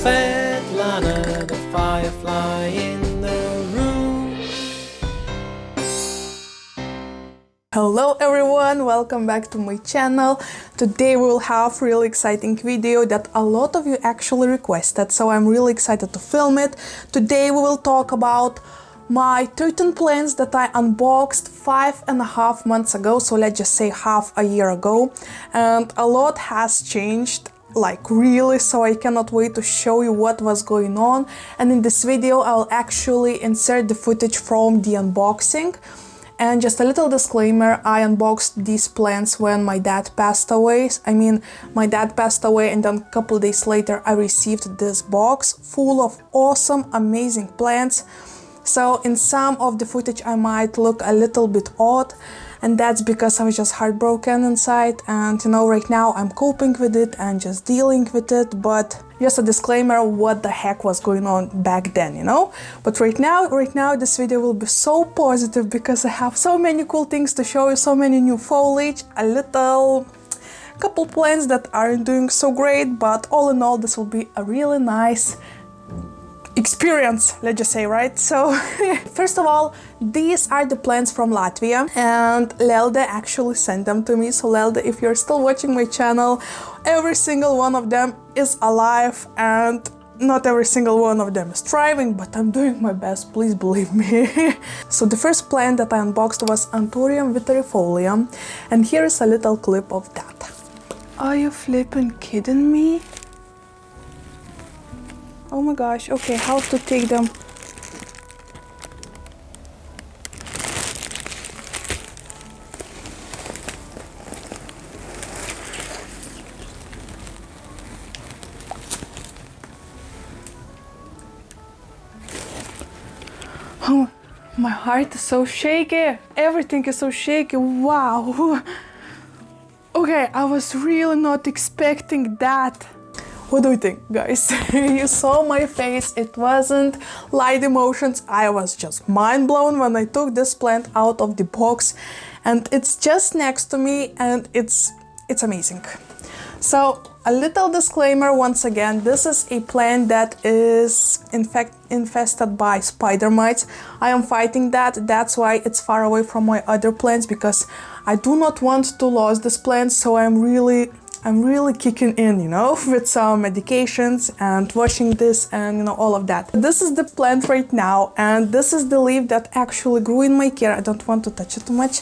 Svetlana, the firefly in the room. Hello everyone, welcome back to my channel. Today we will have really exciting video that a lot of you actually requested, so I'm really excited to film it. Today we will talk about my 13 plants that I unboxed 5.5 months ago, so let's just say half a year ago, and a lot has changed, like really, so I cannot wait to show you what was going on. And in this video I'll actually insert the footage from the unboxing. And just a little disclaimer, I unboxed these plants when my dad passed away. My dad passed away, and then a couple days later I received this box full of awesome, amazing plants. So in some of the footage I might look a little bit odd, and that's because I was just heartbroken inside, and right now I'm coping with it and just dealing with it. But just a disclaimer, what the heck was going on back then, But right now this video will be so positive because I have so many cool things to show you, so many new foliage, couple plants that aren't doing so great, but all in all this will be a really nice experience, let's just say, right? So first of all, these are the plants from Latvia, and Lelde actually sent them to me. So Lelde, if you're still watching my channel, every single one of them is alive, and not every single one of them is thriving, but I'm doing my best, please believe me. So the first plant that I unboxed was Anthurium vitrifolium, and here is a little clip of that. Are you flipping kidding me? Oh my gosh, okay, how to take them? Oh, my heart is so shaky. Everything is so shaky, wow. Okay, I was really not expecting that. What do you think, guys? You saw my face, it wasn't light emotions, I was just mind blown when I took this plant out of the box, and it's just next to me, and it's amazing. So a little disclaimer once again, this is a plant that is in fact infested by spider mites. I am fighting that, that's why it's far away from my other plants, because I do not want to lose this plant, so I'm really kicking in, with some medications and washing this and, all of that. This is the plant right now, and this is the leaf that actually grew in my care. I don't want to touch it too much.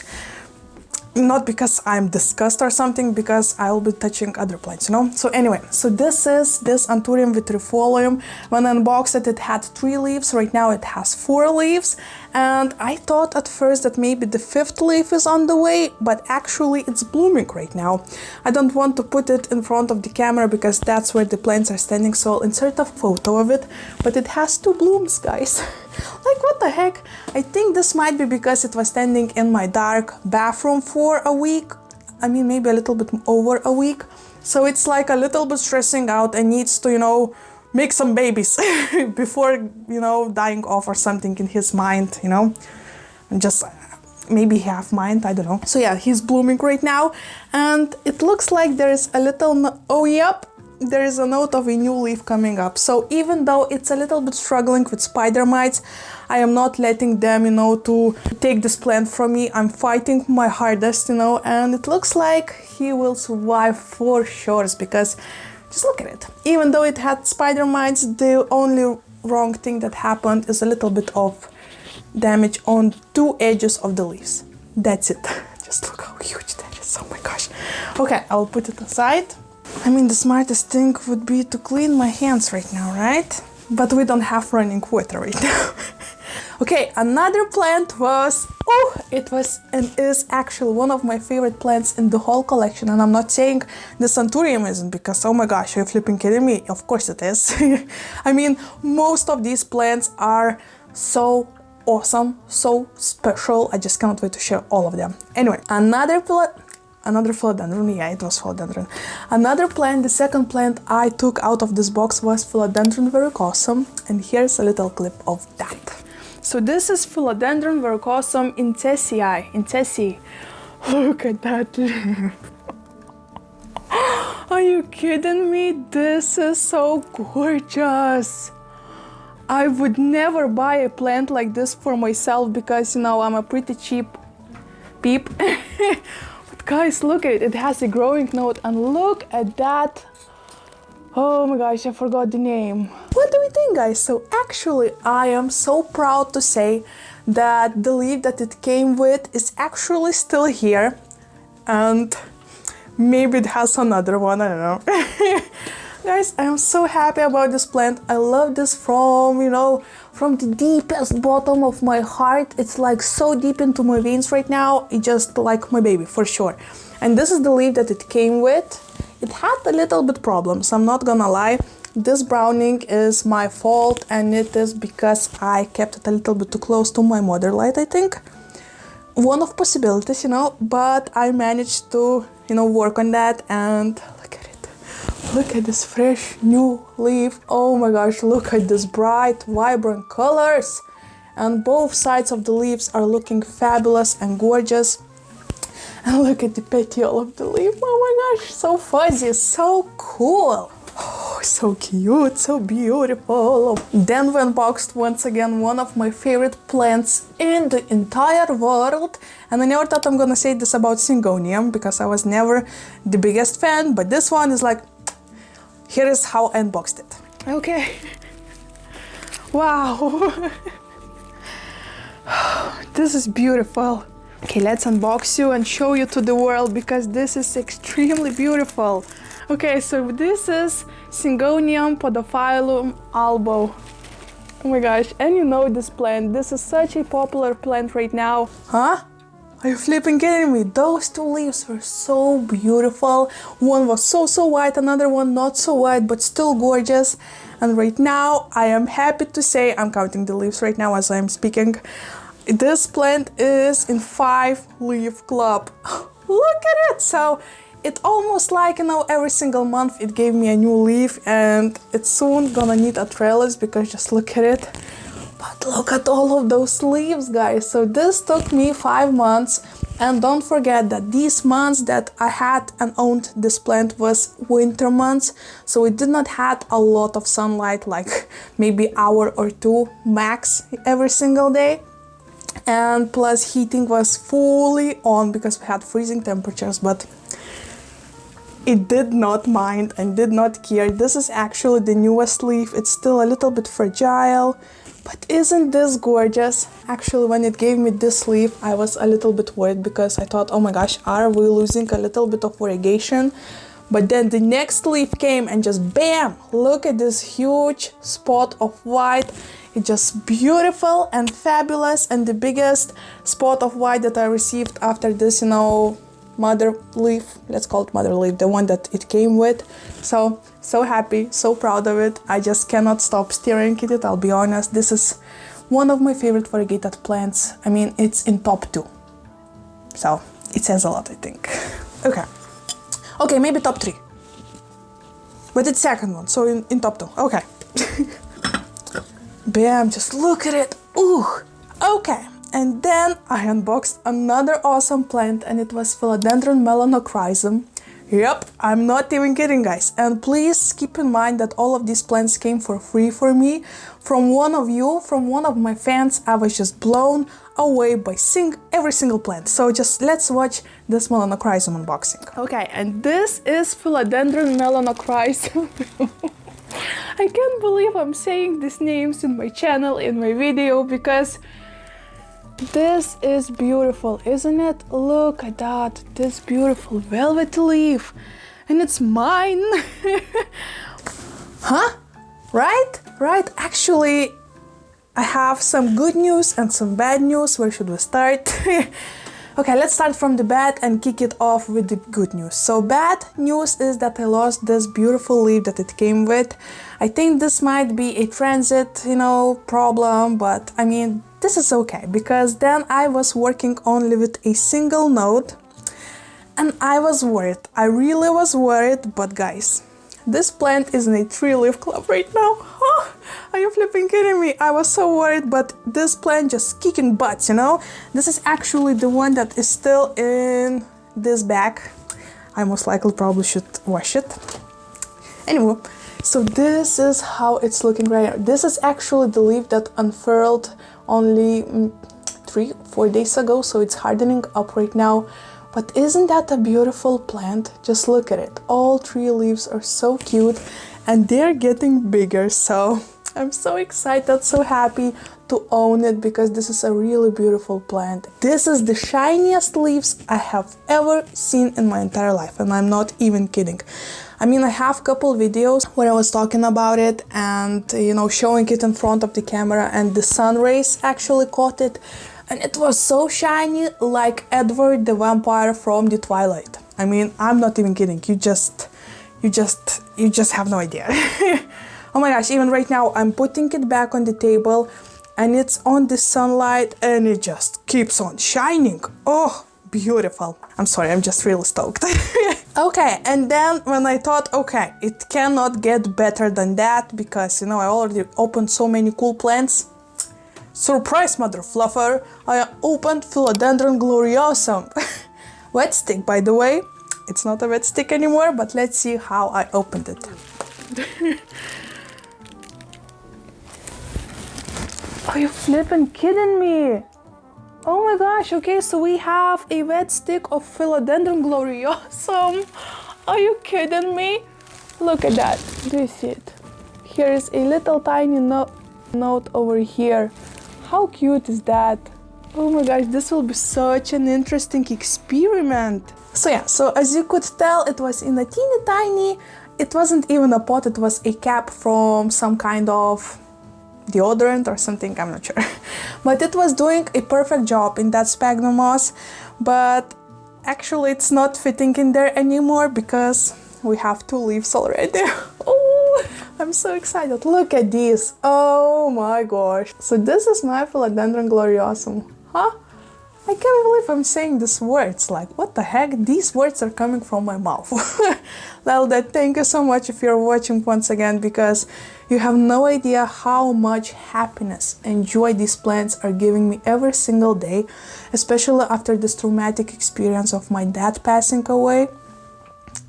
Not because I'm disgusted or something, because I will be touching other plants, So anyway, so this is this Anthurium vitrifolium. When I unboxed it, it had 3 leaves. Right now it has 4 leaves. And I thought at first that maybe the 5th leaf is on the way, but actually it's blooming right now. I don't want to put it in front of the camera because that's where the plants are standing, so I'll insert a photo of it. But it has 2 blooms, guys. Like, what the heck? I think this might be because it was standing in my dark bathroom for a week. Maybe a little bit over a week. So it's like a little bit stressing out and needs to, make some babies before, dying off or something in his mind, And just maybe half mind, I don't know. So yeah, he's blooming right now, and it looks like there is a little, oh yep, there is a note of a new leaf coming up. So even though it's a little bit struggling with spider mites, I am not letting them, to take this plant from me. I'm fighting my hardest, and it looks like he will survive for sure, because just look at it. Even though it had spider mites, the only wrong thing that happened is a little bit of damage on 2 edges of the leaves. That's it. Just look how huge that is. Oh my gosh. Okay, I'll put it aside. The smartest thing would be to clean my hands right now, right? But we don't have running water right now. Okay, another plant was, it was and is actually one of my favorite plants in the whole collection. And I'm not saying this Anthurium isn't, because oh my gosh, are you flipping kidding me? Of course it is. Most of these plants are so awesome, so special. I just cannot wait to share all of them. Anyway, another philodendron, yeah, it was philodendron. Another plant, the second plant I took out of this box was Philodendron verrucosum, and here's a little clip of that. So this is Philodendron verrucosum incesii. Look at that. Are you kidding me? This is so gorgeous. I would never buy a plant like this for myself because, you know, I'm a pretty cheap peep. But guys, look at it. It has a growing node and look at that. Oh my gosh, I forgot the name. What do we think, guys? So actually, I am so proud to say that the leaf that it came with is actually still here. And maybe it has another one, I don't know. Guys, I am so happy about this plant. I love this from, you know, from the deepest bottom of my heart. It's like so deep into my veins right now. It's just like my baby, for sure. And this is the leaf that it came with. It had a little bit problems, I'm not gonna lie. This browning is my fault and it is because I kept it a little bit too close to my mother light, I think. One of possibilities, you know, but I managed to, you know, work on that and look at it. Look at this fresh new leaf. Oh my gosh, look at this bright, vibrant colors. And both sides of the leaves are looking fabulous and gorgeous. And look at the petiole of the leaf. Oh my gosh, so fuzzy, so cool. Oh, so cute, so beautiful. Then we unboxed once again one of my favorite plants in the entire world. And I never thought I'm gonna say this about Syngonium because I was never the biggest fan, but this one is like, here is how I unboxed it. Okay. Wow. This is beautiful. Okay, let's unbox you and show you to the world because this is extremely beautiful. Okay, so this is Syngonium podophyllum albo. Oh my gosh, and you know this plant. This is such a popular plant right now. Huh? Are you flipping kidding me? Those two leaves were so beautiful. One was so white, another one not so white, but still gorgeous. And right now, I am happy to say, I'm counting the leaves right now as I'm speaking. This plant is in 5-leaf club. Look at it! So it almost like, you know, every single month it gave me a new leaf and it's soon gonna need a trellis because just look at it. But look at all of those leaves, guys. So this took me 5 months. And don't forget that these months that I had and owned this plant was winter months. So it did not have a lot of sunlight, like maybe hour or two max every single day. And plus heating was fully on because we had freezing temperatures, but it did not mind and did not care. This is actually the newest leaf. It's still a little bit fragile, but isn't this gorgeous? Actually, when it gave me this leaf, I was a little bit worried because I thought, oh my gosh, are we losing a little bit of variegation? But then the next leaf came and just bam, look at this huge spot of white. It's just beautiful and fabulous, and the biggest spot of white that I received after this, you know, mother leaf, let's call it mother leaf, the one that it came with. So happy, so proud of it. I just cannot stop staring at it, I'll be honest. This is one of my favorite variegated plants. I mean, it's in top 2. So it says a lot, I think. Okay, maybe top 3. But it's second one, so in top 2. Okay. Bam, just look at it. Ooh, okay. And then I unboxed another awesome plant and it was Philodendron melanochrysum. Yep, I'm not even kidding, guys. And please keep in mind that all of these plants came for free for me. From one of you, from one of my fans, I was just blown away by every single plant. So just let's watch this melanochrysum unboxing. Okay, and this is Philodendron melanochrysum. I can't believe I'm saying these names in my channel, in my video, because this is beautiful, isn't it? Look at that, this beautiful velvety leaf. And it's mine. Huh? Right? Actually, I have some good news and some bad news. Where should we start? Okay, let's start from the bad and kick it off with the good news. So bad news is that I lost this beautiful leaf that it came with. I think this might be a transit, you know, problem, but I mean, this is okay because then I was working only with a single node and I was worried. I really was worried, but guys, this plant is in a 3-leaf club right now. Oh, are you flipping kidding me? I was so worried, but this plant just kicking butts, you know? This is actually the one that is still in this bag. I most likely probably should wash it. Anyway, so this is how it's looking right now. This is actually the leaf that unfurled only 3-4 days ago, so it's hardening up right now. But isn't that a beautiful plant? Just look at it. All 3 leaves are so cute and they're getting bigger, so I'm so excited, so happy to own it because this is a really beautiful plant. This is the shiniest leaves I have ever seen in my entire life, and I'm not even kidding. I mean, I have a couple videos where I was talking about it and, you know, showing it in front of the camera, and the sun rays actually caught it, and it was so shiny, like Edward the vampire from the Twilight. I mean, I'm not even kidding. You just have no idea. Oh my gosh, even right now I'm putting it back on the table and it's on the sunlight and it just keeps on shining. Oh, beautiful. I'm sorry, I'm just really stoked. Okay, and then when I thought, okay, it cannot get better than that because, you know, I already opened so many cool plants. Surprise, mother fluffer! I opened Philodendron gloriosum. Wet stick, by the way. It's not a wet stick anymore, but let's see how I opened it. Are you flipping kidding me? Oh my gosh, okay, so we have a wet stick of Philodendron gloriosum. Are you kidding me? Look at that. Do you see it? Here is a little tiny note over here. How cute is that? Oh my gosh, this will be such an interesting experiment. So yeah, so as you could tell, it was in a teeny tiny, it wasn't even a pot, it was a cap from some kind of deodorant or something, I'm not sure. But it was doing a perfect job in that sphagnum moss, but actually it's not fitting in there anymore because we have 2 leaves already. Oh, I'm so excited. Look at this. Oh my gosh. So this is my Philodendron gloriosum. Huh? I can't believe I'm saying these words. Like, what the heck? These words are coming from my mouth. Lelda, thank you so much if you're watching once again, because you have no idea how much happiness and joy these plants are giving me every single day, especially after this traumatic experience of my dad passing away.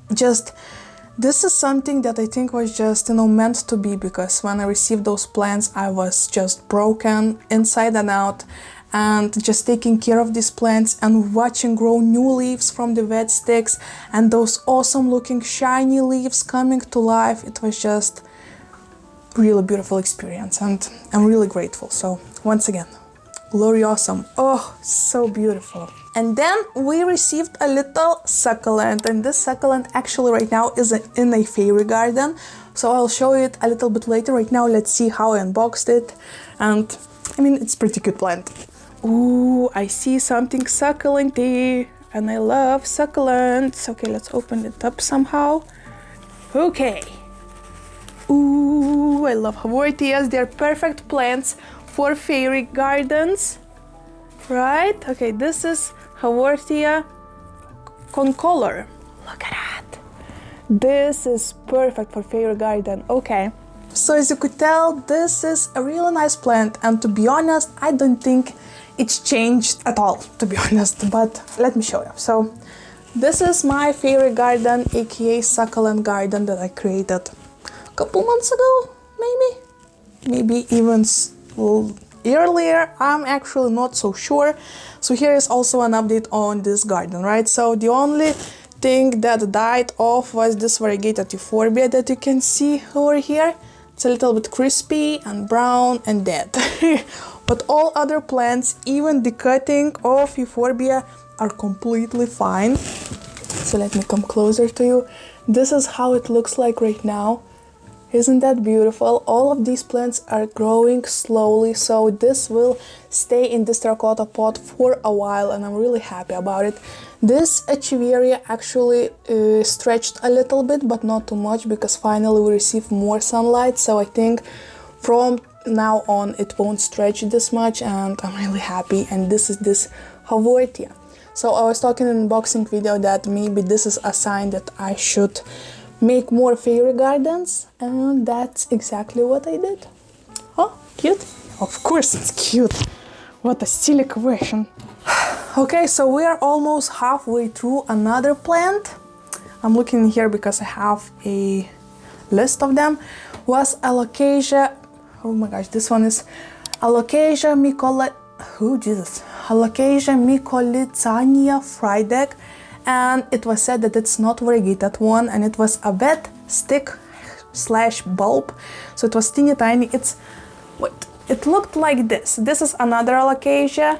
This is something that I think was just, you know, meant to be, because when I received those plants, I was just broken inside and out. And just taking care of these plants and watching grow new leaves from the wet sticks and those awesome looking shiny leaves coming to life, it was just really beautiful experience and I'm really grateful. So once again, gloriosum, oh, so beautiful. And then we received a little succulent, and this succulent actually right now is in a fairy garden, so I'll show it a little bit later. Right now let's see how I unboxed it, and I mean, it's a pretty cute plant. Ooh, I see something succulent-y, and I love succulents. Okay, let's open it up somehow. Okay. Ooh, I love Hoya. They're perfect plants for fairy gardens, right? Okay, this is Hoya concolor. Look at that. This is perfect for fairy garden. Okay. So as you could tell, this is a really nice plant, and to be honest, I don't think it's changed at all, to be honest, but let me show you. So this is my fairy garden, aka succulent garden, that I created a couple months ago, maybe even earlier. I'm actually not so sure. So here is also an update on this garden, right? So the only thing that died off was this variegated euphorbia that you can see over here. It's a little bit crispy and brown and dead. But all other plants, even the cutting of euphorbia, are completely fine. So let me come closer to you. This is how it looks like right now. Isn't that beautiful? All of these plants are growing slowly, so this will stay in this terracotta pot for a while, and I'm really happy about it. This echeveria actually stretched a little bit, but not too much, because finally we received more sunlight, so I think from now on it won't stretch this much, and I'm really happy. And this is this Hoya. So I was talking in an unboxing video that maybe this is a sign that I should make more fairy gardens, and that's exactly what I did. Oh, cute? Of course it's cute. What a silly question. Okay, so we are almost halfway through another plant. I'm looking here because I have a list of them, was Alocasia. Oh my gosh, this one is Alocasia mycolizania frydek, and it was said that it's not variegated one, and it was a wet stick slash bulb, so it was teeny tiny. It looked like this. This is another Alocasia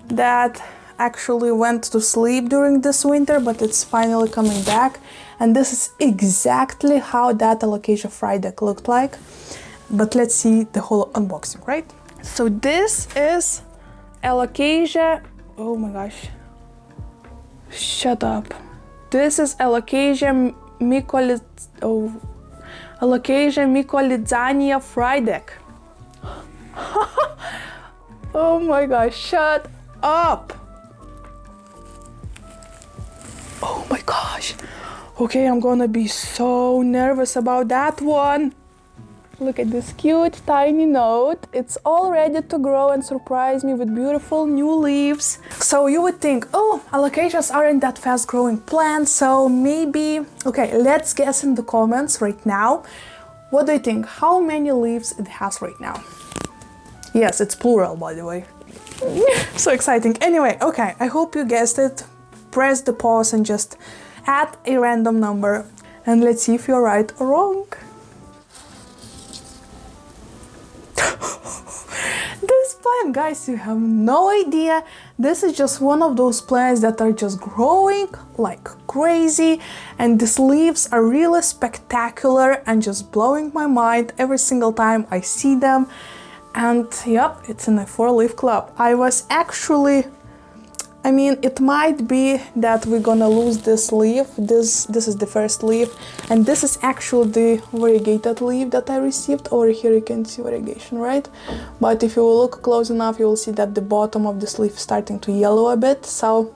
that actually went to sleep during this winter, but it's finally coming back, and this is exactly how that Alocasia frydek looked like. But let's see the whole unboxing, right? So this is Alocasia. Oh my gosh, shut up. This is Alocasia mycolizania frydek. Oh my gosh, shut up. Oh my gosh. Okay, I'm gonna be so nervous about that one. Look at this cute tiny note. It's all ready to grow and surprise me with beautiful new leaves. So you would think, oh, Alocasias aren't that fast growing plants, so maybe... Okay, let's guess in the comments right now. What do you think? How many leaves it has right now? Yes, it's plural, by the way. So exciting. Anyway, okay, I hope you guessed it. Press the pause and just add a random number, and let's see if you're right or wrong. This plant, guys, you have no idea. This is just one of those plants that are just growing like crazy, and these leaves are really spectacular and just blowing my mind every single time I see them. And yep, it's in a 4-leaf club. I was actually... I mean, it might be that we're gonna lose this leaf. This is the first leaf, and this is actually the variegated leaf that I received. Over here you can see variegation, right? But if you will look close enough, you will see that the bottom of this leaf is starting to yellow a bit. So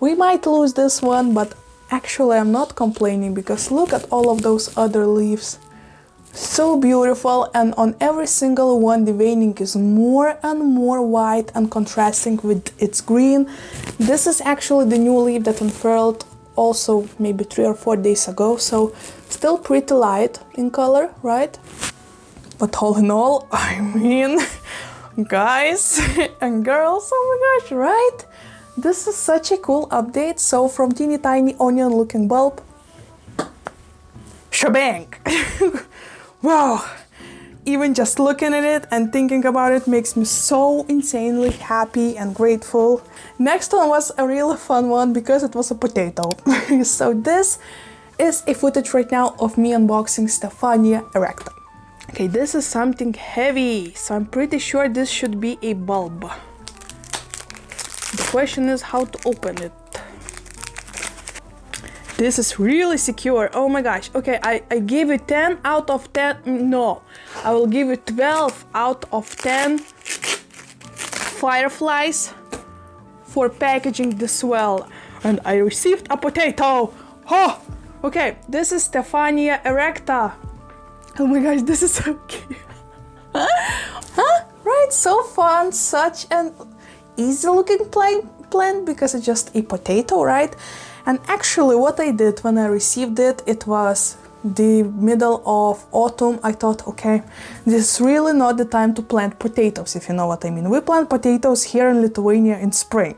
we might lose this one, but actually I'm not complaining, because look at all of those other leaves. So beautiful, and on every single one the veining is more and more white and contrasting with its green. This is actually the new leaf that unfurled also maybe 3 or 4 days ago, so still pretty light in color, right? But all in all, I mean, guys and girls, oh my gosh, right? This is such a cool update. So from teeny tiny onion looking bulb, shebang! Wow, even just looking at it and thinking about it makes me so insanely happy and grateful. Next one was a really fun one because it was a potato. So this is a footage right now of me unboxing Stephania erecta. Okay, this is something heavy, so I'm pretty sure this should be a bulb. The question is how to open it. This is really secure. Oh my gosh. Okay, I give it 10 out of 10. No, I will give it 12 out of 10 fireflies for packaging this well. And I received a potato. Oh, okay. This is Stephania erecta. Oh my gosh, this is so cute. Huh? Right? So fun. Such an easy looking plant because it's just a potato, right? And actually what I did when I received it, it was the middle of autumn. I thought, okay, this is really not the time to plant potatoes, if you know what I mean. We plant potatoes here in Lithuania in spring.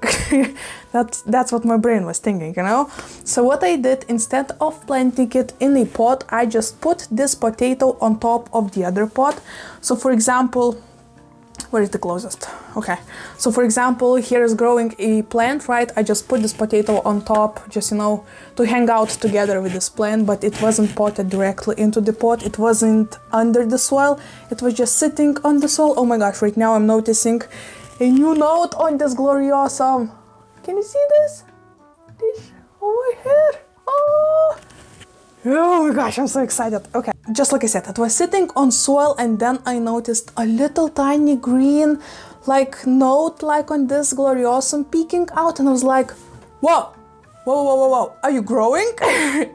That's what my brain was thinking, you know? So what I did, instead of planting it in a pot, I just put this potato on top of the other pot. So for example, where is the closest? Okay, so for example, here is growing a plant, right? I just put this potato on top, just, you know, to hang out together with this plant, but it wasn't potted directly into the pot. It wasn't under the soil. It was just sitting on the soil. Oh my gosh, right now I'm noticing a new note on this gloriosum. Can you see this? This over here. Oh my gosh, I'm so excited. Okay, just like I said, it was sitting on soil, and then I noticed a little tiny green like note like on this gloriosum peeking out, and I was like, whoa, are you growing?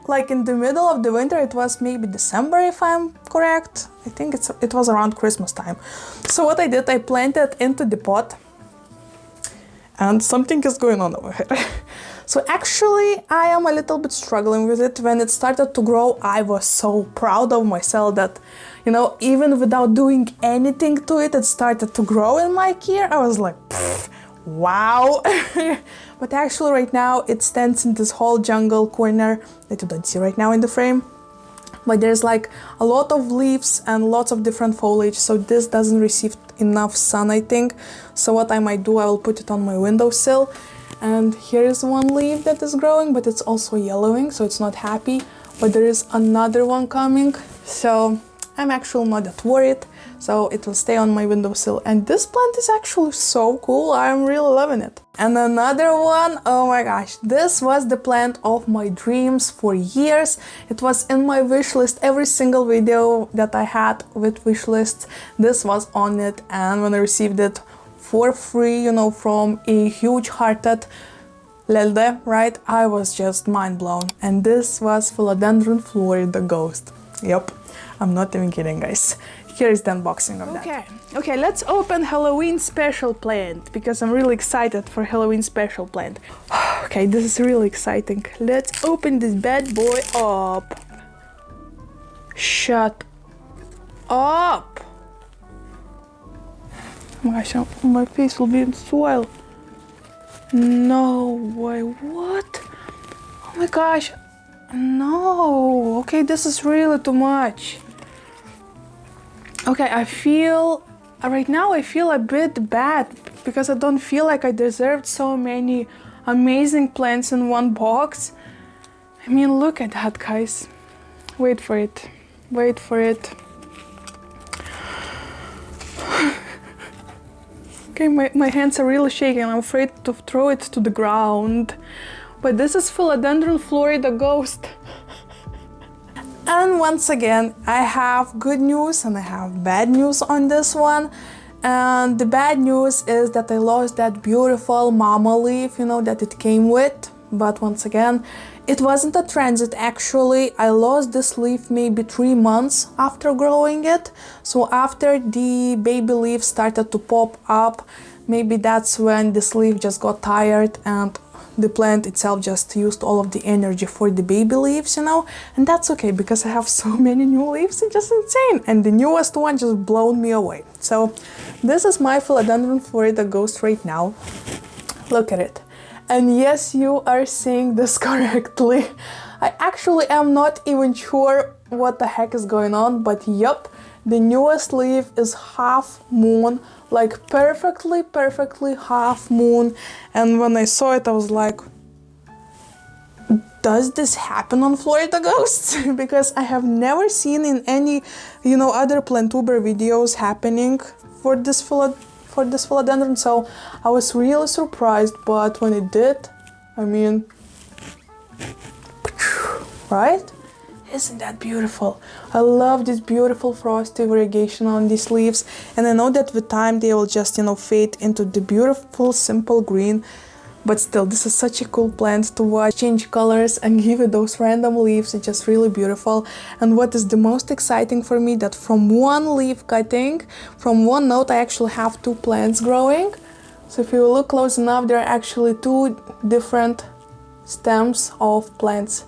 Like in the middle of the winter. It was maybe December if I'm correct. I think it was around Christmas time. So what I did, I planted into the pot, and something is going on over here. So actually, I am a little bit struggling with it. When it started to grow, I was so proud of myself that, you know, even without doing anything to it, it started to grow in my care. I was like, wow. But actually right now, it stands in this whole jungle corner that you don't see right now in the frame. But there's like a lot of leaves and lots of different foliage, so this doesn't receive enough sun, I think. So what I might do, I will put it on my windowsill. And here is one leaf that is growing, but it's also yellowing, so it's not happy. But there is another one coming, so I'm actually not that worried. So it will stay on my windowsill. And this plant is actually so cool, I'm really loving it. And another one, oh my gosh, this was the plant of my dreams for years. It was in my wish list. Every single video that I had with wish lists, this was on it. And when I received it for free, you know, from a huge-hearted Lelde, right? I was just mind blown. And this was Philodendron Florida Ghost. Yep, I'm not even kidding, guys. Here is the unboxing of that. Okay, let's open Halloween special plant because I'm really excited for Halloween special plant. Okay, this is really exciting. Let's open this bad boy up. Shut up. Oh my gosh, my face will be in soil. No way, what? Oh my gosh, no. Okay, this is really too much. Okay, right now I feel a bit bad because I don't feel like I deserved so many amazing plants in one box. I mean, look at that, guys. Wait for it. Wait for it. Okay, my hands are really shaking. I'm afraid to throw it to the ground. But this is Philodendron Florida Ghost. And once again, I have good news and I have bad news on this one. And the bad news is that I lost that beautiful mama leaf, you know, that it came with. But once again, it wasn't a transit actually. I lost this leaf maybe 3 months after growing it. So after the baby leaf started to pop up, maybe that's when this leaf just got tired and the plant itself just used all of the energy for the baby leaves, you know. And that's okay because I have so many new leaves, it's just insane. And the newest one just blown me away. So this is my Philodendron Florida Ghost right now. Look at it. And yes, you are seeing this correctly. I actually am not even sure what the heck is going on, but yep, the newest leaf is half moon, like perfectly half moon. And when I saw it, I was like, does this happen on Florida Ghosts? Because I have never seen in any, you know, other Plantuber videos happening for this Philodendron, so I was really surprised, but when it did, I mean, right? Isn't that beautiful? I love this beautiful frosty variegation on these leaves, and I know that with time they will just, you know, fade into the beautiful simple green. But still, this is such a cool plant to watch change colors and give it those random leaves. It's just really beautiful. And what is the most exciting for me, that from one leaf cutting, from one node, I actually have 2 plants growing. So if you look close enough, there are actually 2 different stems of plants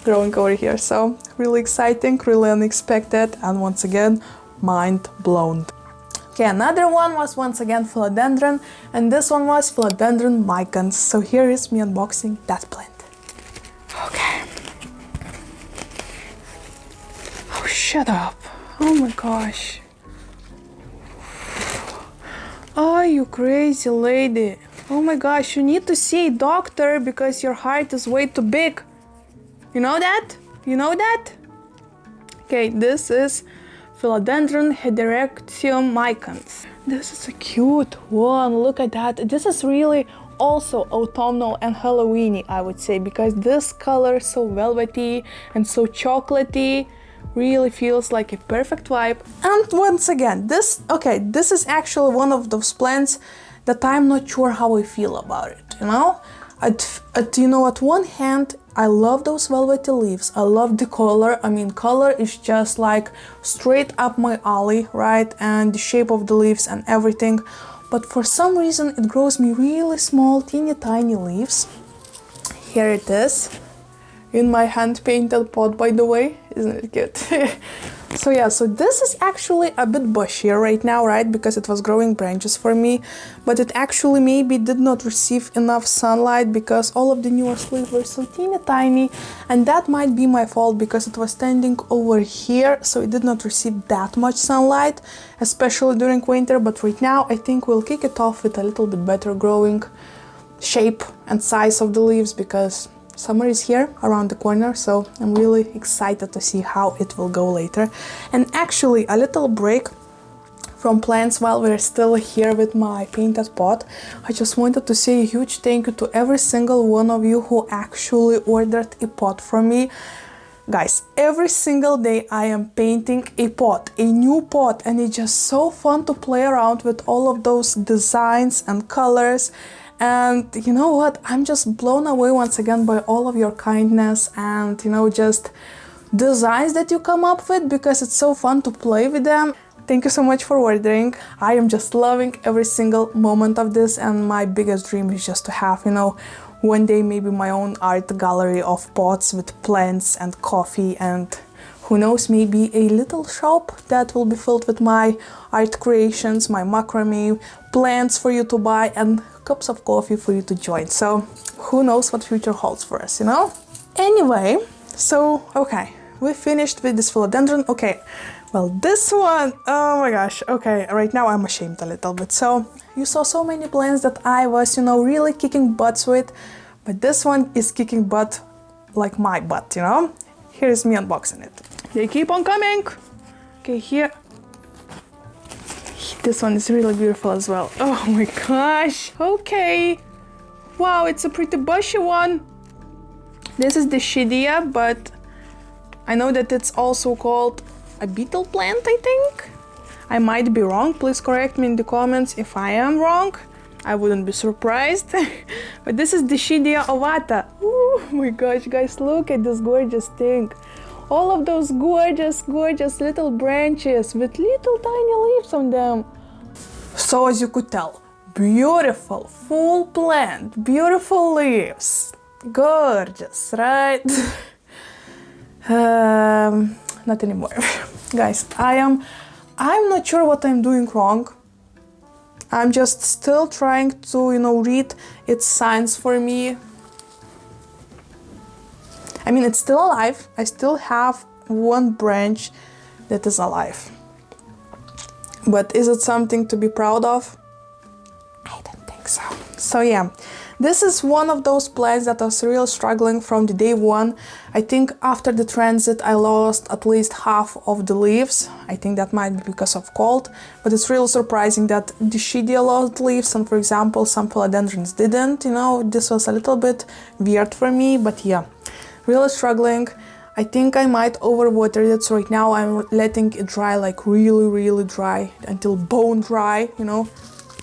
growing over here. So really exciting, really unexpected, and once again, mind blown. Okay, another one was once again Philodendron, and this one was Philodendron micans. So here is me unboxing that plant. Okay. Oh, shut up. Oh my gosh. Oh, you crazy lady. Oh my gosh, you need to see a doctor because your heart is way too big. You know that? You know that? Okay, this is Philodendron Hederectium micans. This is a cute one, look at that. This is really also autumnal and Halloweeny, I would say, because this color is so velvety and so chocolatey, really feels like a perfect vibe. And once again, this is actually one of those plants that I'm not sure how I feel about it, you know? At one hand, I love those velvety leaves. I love the color. I mean, color is just like straight up my alley, right? And the shape of the leaves and everything. but for some reason it grows me really small, teeny tiny leaves. Here it is, in my hand-painted pot, by the way. Isn't it cute? So yeah, so this is actually a bit bushier right now, right? Because it was growing branches for me, but it actually maybe did not receive enough sunlight because all of the newer leaves were so teeny tiny, and that might be my fault because it was standing over here, so it did not receive that much sunlight, especially during winter. But right now I think we'll kick it off with a little bit better growing shape and size of the leaves because summer is here around the corner, so I'm really excited to see how it will go later. And actually, a little break from plants while we're still here with my painted pot. I just wanted to say a huge thank you to every single one of you who actually ordered a pot from me. Guys, every single day I am painting a pot, a new pot, and it's just so fun to play around with all of those designs and colors. And you know what, I'm just blown away once again by all of your kindness and, you know, just designs that you come up with, because it's so fun to play with them. Thank you so much for ordering. I am just loving every single moment of this, and my biggest dream is just to have, you know, one day maybe my own art gallery of pots with plants and coffee, and who knows, maybe a little shop that will be filled with my art creations, my macrame, plants for you to buy, and cups of coffee for you to join. So who knows what future holds for us, you know? Anyway, so okay, we finished with this philodendron. Okay, well, this one, oh my gosh, okay, right now I'm ashamed a little bit. So you saw so many plants that I was, you know, really kicking butts with, but this one is kicking butt like my butt, you know? Here's me unboxing it. They keep on coming. Okay, here. This one is really beautiful as well. Oh my gosh. Okay. Wow, it's a pretty bushy one. This is the Shidia, but I know that it's also called a beetle plant, I think. I might be wrong. Please correct me in the comments if I am wrong. I wouldn't be surprised. But this is the Shidia ovata. Oh my gosh, guys, look at this gorgeous thing. All of those gorgeous, gorgeous little branches with little tiny leaves on them. So as you could tell, beautiful, full plant, beautiful leaves. Gorgeous, right? Not anymore. Guys, I'm not sure what I'm doing wrong. I'm just still trying to, you know, read its signs for me. I mean, it's still alive. I still have one branch that is alive. But is it something to be proud of? I don't think so. So yeah, this is one of those plants that was really struggling from the day one. I think after the transit I lost at least half of the leaves. I think that might be because of cold, but it's really surprising that the Shidia lost leaves and, for example, some philodendrons didn't, you know. This was a little bit weird for me, but yeah, really struggling. I think I might overwater it, so right now I'm letting it dry, like really dry, until bone dry, you know.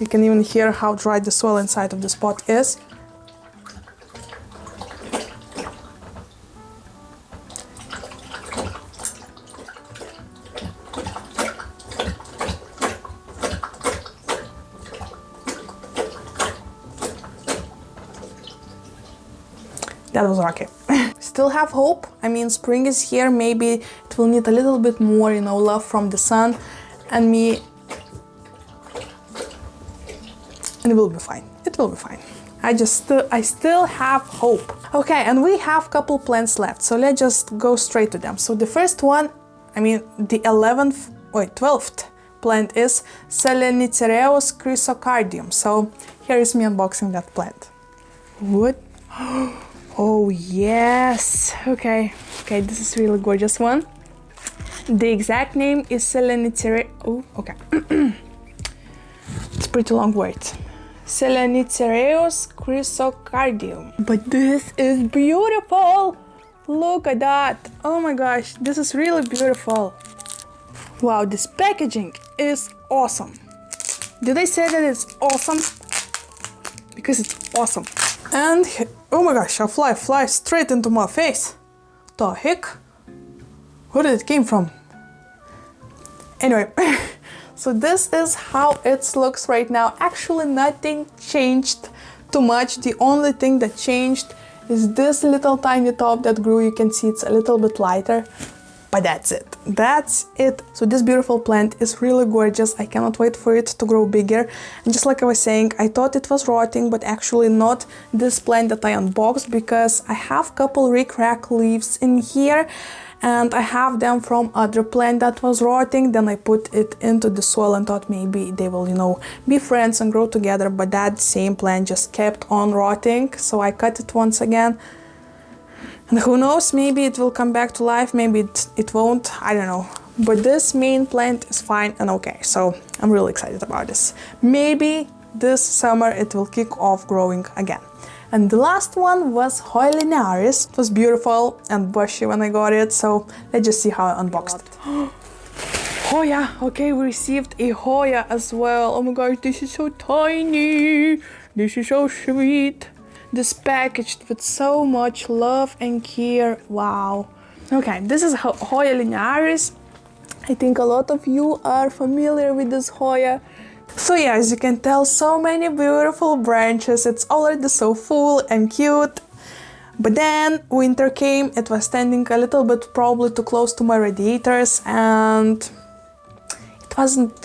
You can even hear how dry the soil inside of this pot is. That was rocky. Still have hope. I mean, spring is here. Maybe it will need a little bit more, you know, love from the sun and me, and it will be fine. It will be fine. I still have hope. Okay, and we have a couple plants left, so let's just go straight to them. So the first one, I mean, the 12th plant is Selenicereus chrysocardium. So here is me unboxing that plant. What? Oh yes, okay, this is really gorgeous one. The exact name is Selenicereus. Oh, okay. It's pretty long word. Selenicereus chrysocardium. But this is beautiful. Look at that. Oh my gosh, this is really beautiful. Wow, this packaging is awesome. Did I say that it's awesome? Because it's awesome. And oh my gosh, a fly flies straight into my face. The heck? Where did it came from? Anyway, So this is how it looks right now. Actually, nothing changed too much. The only thing that changed is this little tiny top that grew. You can see it's a little bit lighter, but that's it. That's it. So this beautiful plant is really gorgeous. I cannot wait for it to grow bigger. And just like I was saying, I thought it was rotting, but actually not this plant that I unboxed, because I have couple cracked leaves in here, and I have them from other plant that was rotting. Then I put it into the soil and thought maybe they will, you know, be friends and grow together, but that same plant just kept on rotting. So I cut it once again, and who knows, maybe it will come back to life, maybe it won't, I don't know. But this main plant is fine and okay, so I'm really excited about this. Maybe this summer it will kick off growing again. And the last one was Hoya linearis. It was beautiful and bushy when I got it, so let's just see how I unboxed it. Hoya! Okay, we received a Hoya as well. Oh my gosh, this is so tiny! This is so sweet! This packaged with so much love and care. Wow! Okay, this is Hoya linearis. I think a lot of you are familiar with this Hoya. So yeah, as you can tell, so many beautiful branches. It's already so full and cute. But then winter came, it was standing a little bit probably too close to my radiators, and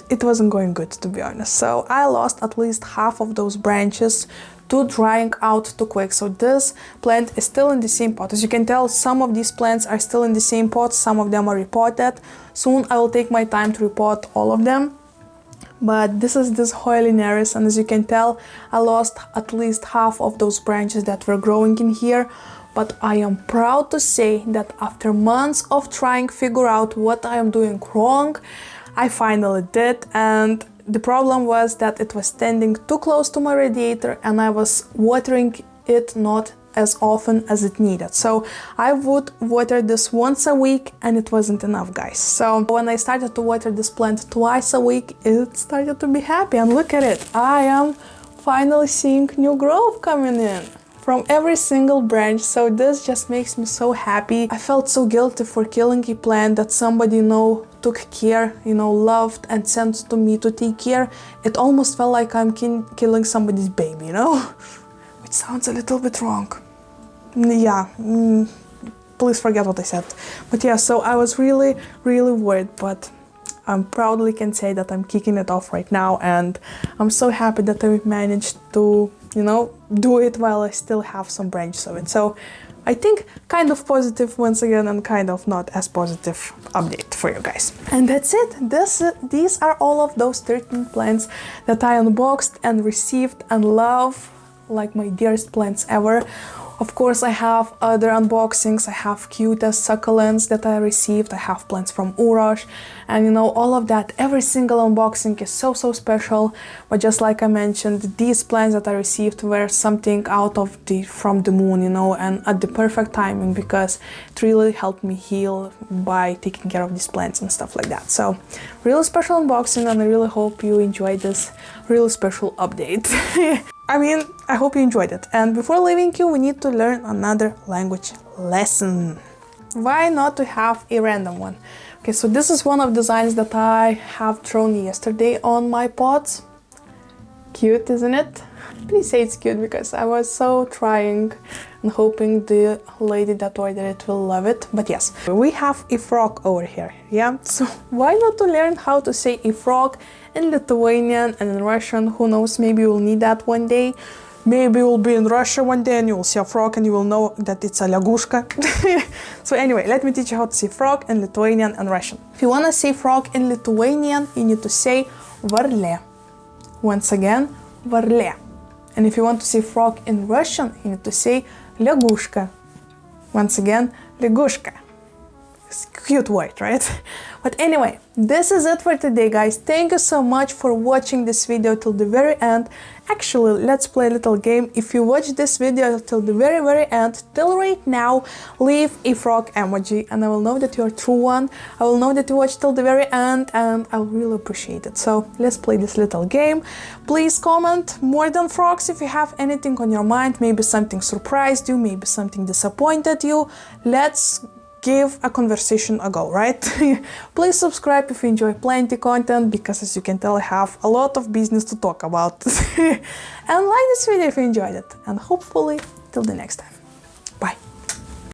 it wasn't going good, to be honest. So I lost at least half of those branches to drying out too quick. So this plant is still in the same pot. As you can tell, some of these plants are still in the same pot, some of them are repotted. Soon I will take my time to repot all of them. But this is this Hoya linearis, and as you can tell, I lost at least half of those branches that were growing in here. But I am proud to say that after months of trying to figure out what I am doing wrong, I finally did. And the problem was that it was standing too close to my radiator, and I was watering it not as often as it needed. So I would water this once a week, and it wasn't enough, guys. So when I started to water this plant twice a week, it started to be happy, and look at it. I am finally seeing new growth coming in from every single branch. So this just makes me so happy. I felt so guilty for killing a plant that somebody, you know, took care, you know, loved and sent to me to take care. It almost felt like I'm killing somebody's baby, you know? Which sounds a little bit wrong. Yeah, please forget what I said. But yeah, so I was really, really worried, but I proudly can say that I'm kicking it off right now, and I'm so happy that I managed to, you know, do it while I still have some branches of it. So I think kind of positive once again, and kind of not as positive update for you guys. And that's it. These are all of those 13 plants that I unboxed and received and love like my dearest plants ever. Of course, I have other unboxings. I have cutest succulents that I received. I have plants from Uroš, and you know, all of that. Every single unboxing is so special. But just like I mentioned, these plants that I received were something out of from the moon, you know, and at the perfect timing, because it really helped me heal by taking care of these plants and stuff like that. So really special unboxing, and I really hope you enjoyed this really special update. I mean, I hope you enjoyed it. And before leaving you, we need to learn another language lesson. Why not to have a random one? Okay, so this is one of the designs that I have drawn yesterday on my pots. Cute, isn't it? Please say it's cute, because I was so trying and hoping the lady that ordered it will love it. But yes, we have a frog over here, yeah? So why not to learn how to say a frog in Lithuanian and in Russian? Who knows, maybe we'll need that one day. Maybe we'll be in Russia one day and you will see a frog and you will know that it's a lягушка. So anyway, let me teach you how to say frog in Lithuanian and Russian. If you want to say frog in Lithuanian, you need to say varlė. Once again, varlė. And if you want to say frog in Russian, you need to say lягушка. Once again, lягушка. It's a cute word, right? But anyway, this is it for today, guys. Thank you so much for watching this video till the very end. Actually, let's play a little game. If you watch this video till the very end, till right now, leave a frog emoji, and I will know that you're a true one. I will know that you watched till the very end, and I'll really appreciate it. So let's play this little game. Please comment more than frogs if you have anything on your mind. Maybe something surprised you, maybe something disappointed you. Let's give a conversation a go, right? Please subscribe if you enjoy plenty content, because as you can tell, I have a lot of business to talk about. And like this video if you enjoyed it, and hopefully till the next time.